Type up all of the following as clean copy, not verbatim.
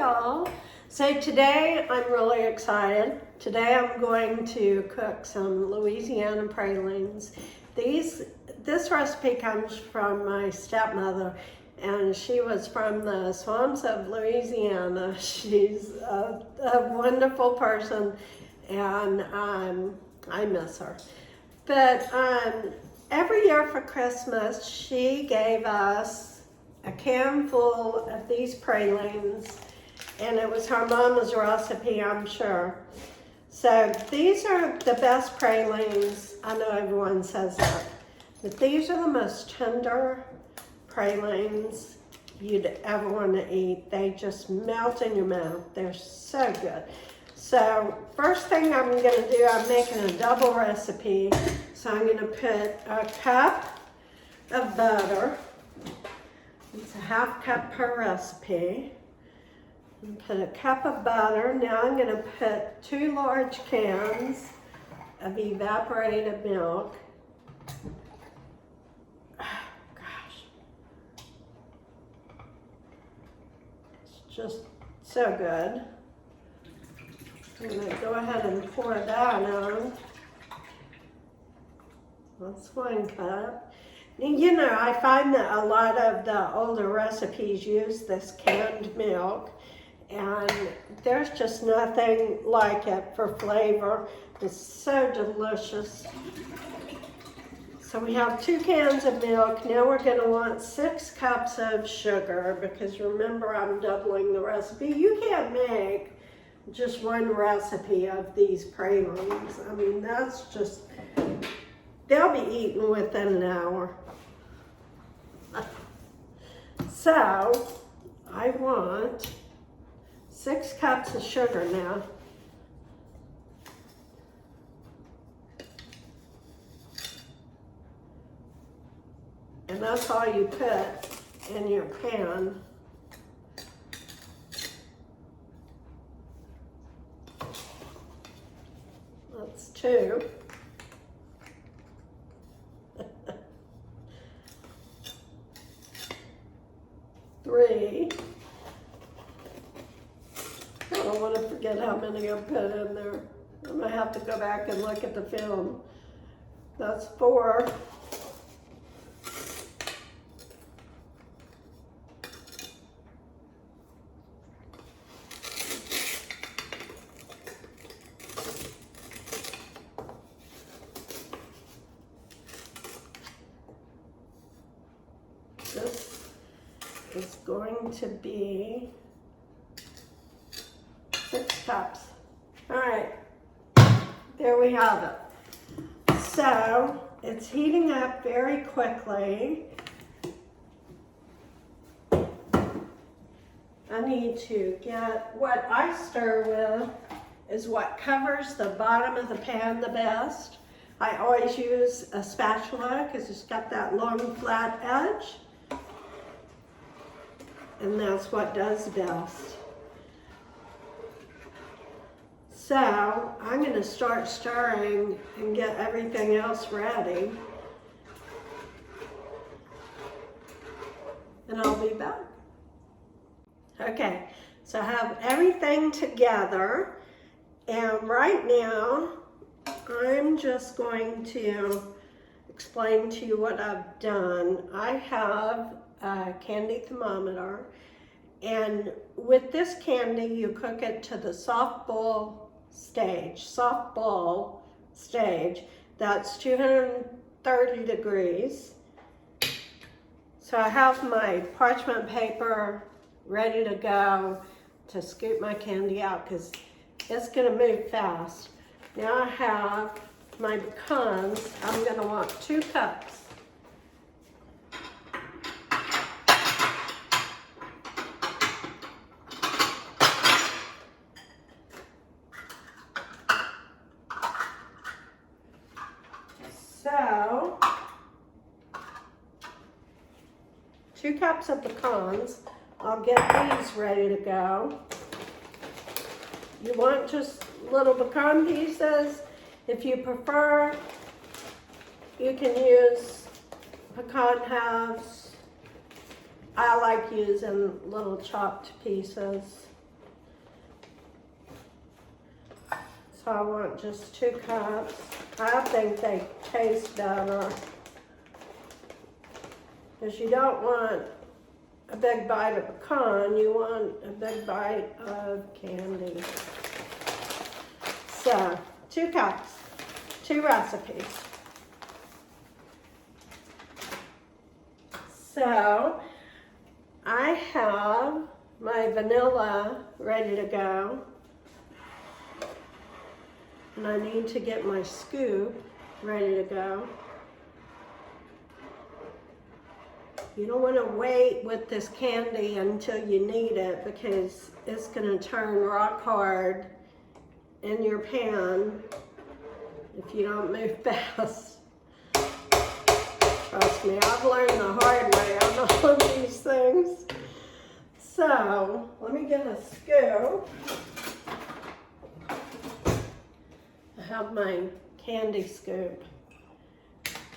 y'all. So today I'm really excited. Today I'm going to cook some Louisiana pralines. This recipe comes from my stepmother, and she was from the swamps of Louisiana. She's a wonderful person, and I miss her. But every year for Christmas, she gave us a can full of these pralines, and it was her mama's recipe, I'm sure. So these are the best pralines. I know everyone says that, but these are the most tender pralines you'd ever want to eat. They just melt in your mouth. They're so good. So first thing I'm going to do, I'm making a double recipe. So I'm going to put a cup of butter. It's a half cup per recipe. I'm put a cup of butter. Now I'm going to put 2 large cans of evaporated milk. Oh, gosh. It's just so good. I'm going to go ahead and pour that on. That's 1 cup. You know, I find that a lot of the older recipes use this canned milk, and there's just nothing like it for flavor. It's so delicious. So we have 2 cans of milk. Now we're going to want 6 cups of sugar, because remember, I'm doubling the recipe. You can't make just 1 recipe of these pralines. I mean, that's just, they'll be eaten within an hour. So I want 6 cups of sugar now. And that's all you put in your pan. That's 2. 3. I don't want to forget how many I put in there. I'm going to have to go back and look at the film. That's 4. This is going to be 6 cups. All right, there we have it. So it's heating up very quickly. I need to get, what I stir with is what covers the bottom of the pan the best. I always use a spatula because it's got that long flat edge. And that's what does best. So I'm going to start stirring and get everything else ready. And I'll be back. Okay, so I have everything together. And right now, I'm just going to explain to you what I've done. I have a candy thermometer, and with this candy you cook it to the soft ball stage. That's 230 degrees. So I have my parchment paper ready to go to scoop my candy out because it's going to move fast. Now I have my pecans. I'm going to want 2 cups. So, 2 cups of pecans. I'll get these ready to go. You want just little pecan pieces. If you prefer, you can use pecan halves. I like using little chopped pieces. So I want just 2 cups. I think they taste better, because you don't want a big bite of pecan, you want a big bite of candy. So 2 cups, 2 recipes. So I have my vanilla ready to go. And I need to get my scoop ready to go. You don't want to wait with this candy until you need it, because it's going to turn rock hard in your pan if you don't move fast. Trust me, I've learned the hard way on all of these things. So, let me get a scoop. I have my candy scoop.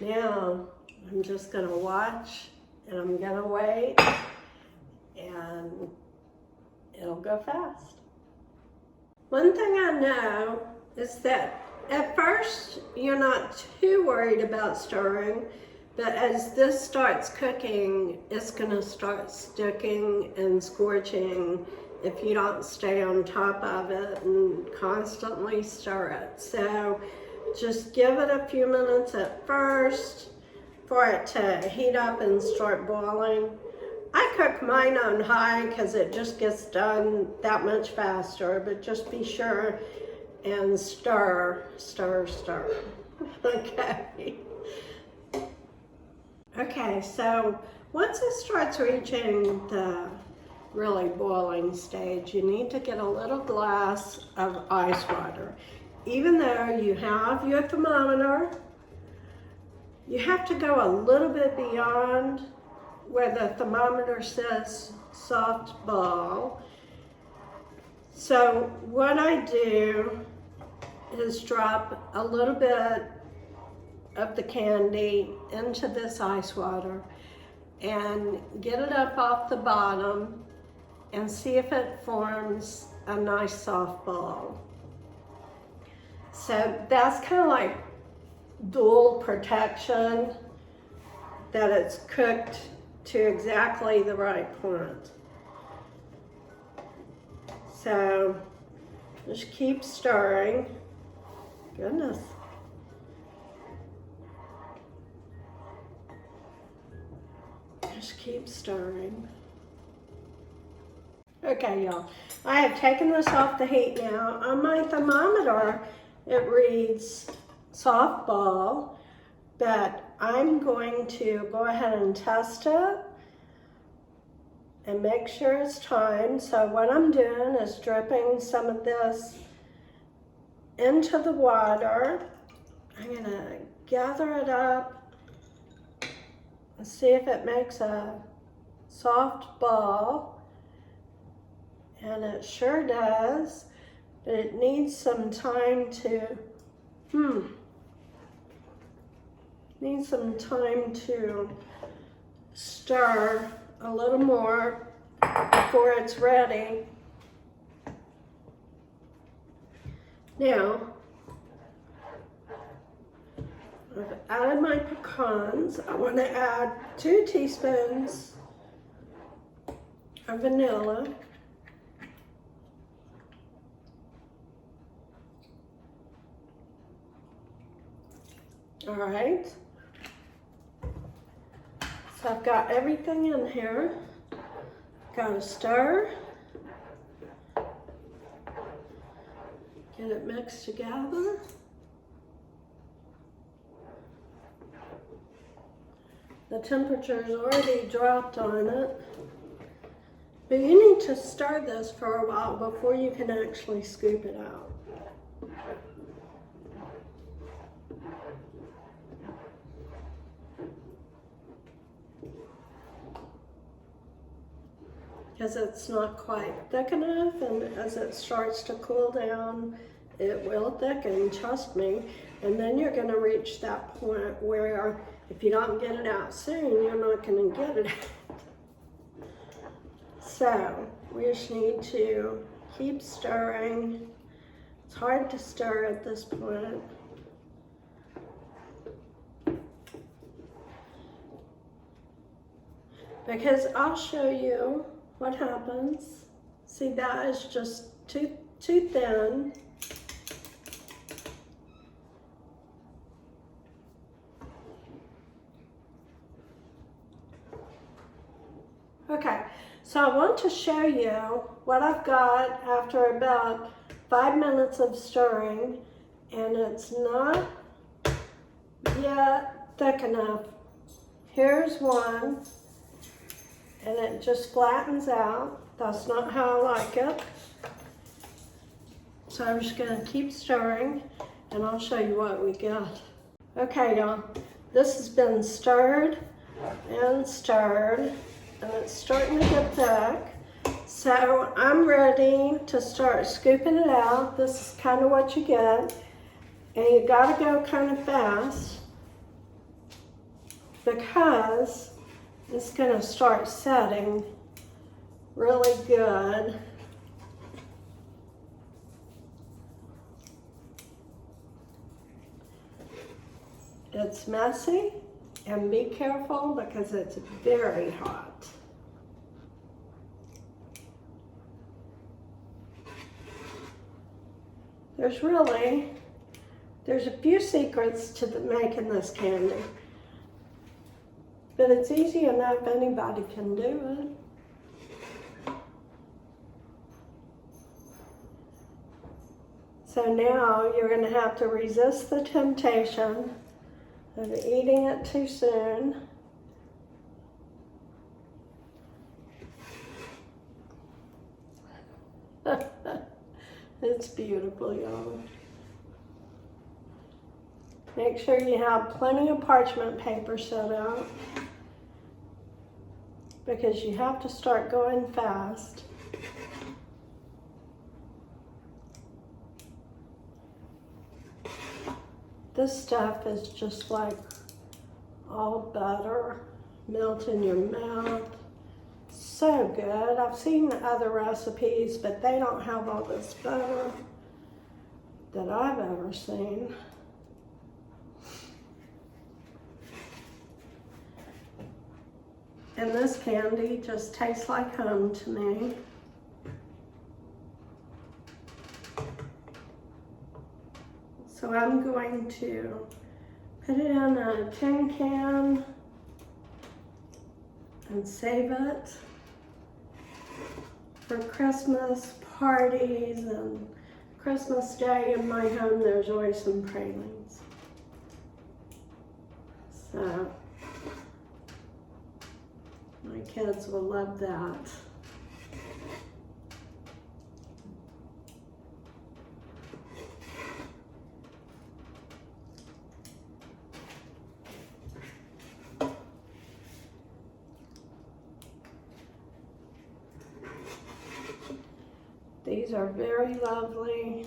Now, I'm just going to watch, and I'm going to wait, and it'll go fast. One thing I know is that at first, you're not too worried about stirring, but as this starts cooking, it's gonna start sticking and scorching if you don't stay on top of it and constantly stir it. So just give it a few minutes at first for it to heat up and start boiling. I cook mine on high because it just gets done that much faster, but just be sure and stir, stir, stir. Okay. Okay, so once it starts reaching the really boiling stage, you need to get a little glass of ice water. Even though you have your thermometer, you have to go a little bit beyond where the thermometer says soft ball. So what I do is drop a little bit of the candy into this ice water and get it up off the bottom and see if it forms a nice soft ball. So that's kind of like dual protection, that it's cooked to exactly the right point. So just keep stirring. Goodness. Just keep stirring. Okay, y'all. I have taken this off the heat now. On my thermometer, it reads soft ball, but I'm going to go ahead and test it and make sure it's timed. So what I'm doing is dripping some of this into the water. I'm gonna gather it up and see if it makes a soft ball. And it sure does, but it needs some time to, stir a little more before it's ready. Now, I've added my pecans. I want to add 2 teaspoons of vanilla. All right. So I've got everything in here. Got to stir. Get it mixed together. The temperature's already dropped on it. But you need to stir this for a while before you can actually scoop it out. Because it's not quite thick enough, and as it starts to cool down, it will thicken, trust me. And then you're going to reach that point where if you don't get it out soon, you're not going to get it out. So we just need to keep stirring. It's hard to stir at this point. Because I'll show you what happens. See, that is just too thin. Okay, so I want to show you what I've got after about 5 minutes of stirring, and it's not yet thick enough. Here's one, and it just flattens out. That's not how I like it. So I'm just gonna keep stirring, and I'll show you what we got. Okay, y'all, this has been stirred and stirred, and it's starting to get thick. So I'm ready to start scooping it out. This is kind of what you get. And you gotta go kind of fast because it's gonna start setting really good. It's messy, and be careful because it's very hot. There's a few secrets to making this candy, but it's easy enough, anybody can do it. So now you're going to have to resist the temptation of eating it too soon. It's beautiful, y'all. Make sure you have plenty of parchment paper set out because you have to start going fast. This stuff is just like all butter, melt in your mouth. So good. I've seen other recipes, but they don't have all this butter that I've ever seen. And this candy just tastes like home to me. So I'm going to put it in a tin can and save it for Christmas parties and Christmas Day. In my home, there's always some pralines. So my kids will love that. These are very lovely.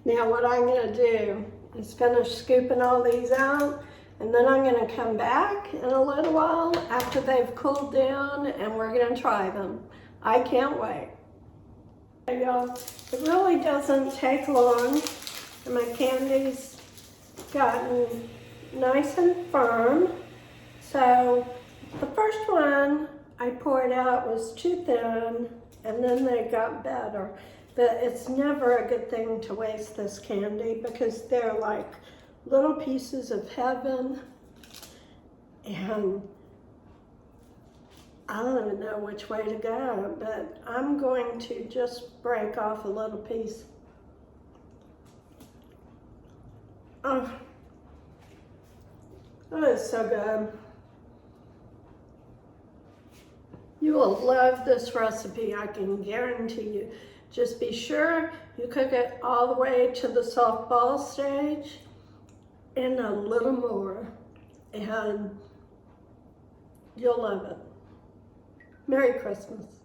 Now what I'm going to do is finish scooping all these out, and then I'm going to come back in a little while after they've cooled down, and we're going to try them. I can't wait. Hey y'all, it really doesn't take long, and my candy's gotten nice and firm. So the first one I poured out was too thin, and then they got better. But it's never a good thing to waste this candy because they're like little pieces of heaven. And I don't even know which way to go, but I'm going to just break off a little piece. Oh, that is so good. You will love this recipe, I can guarantee you. Just be sure You cook it all the way to the soft ball stage and a little more, and you'll love it. Merry Christmas.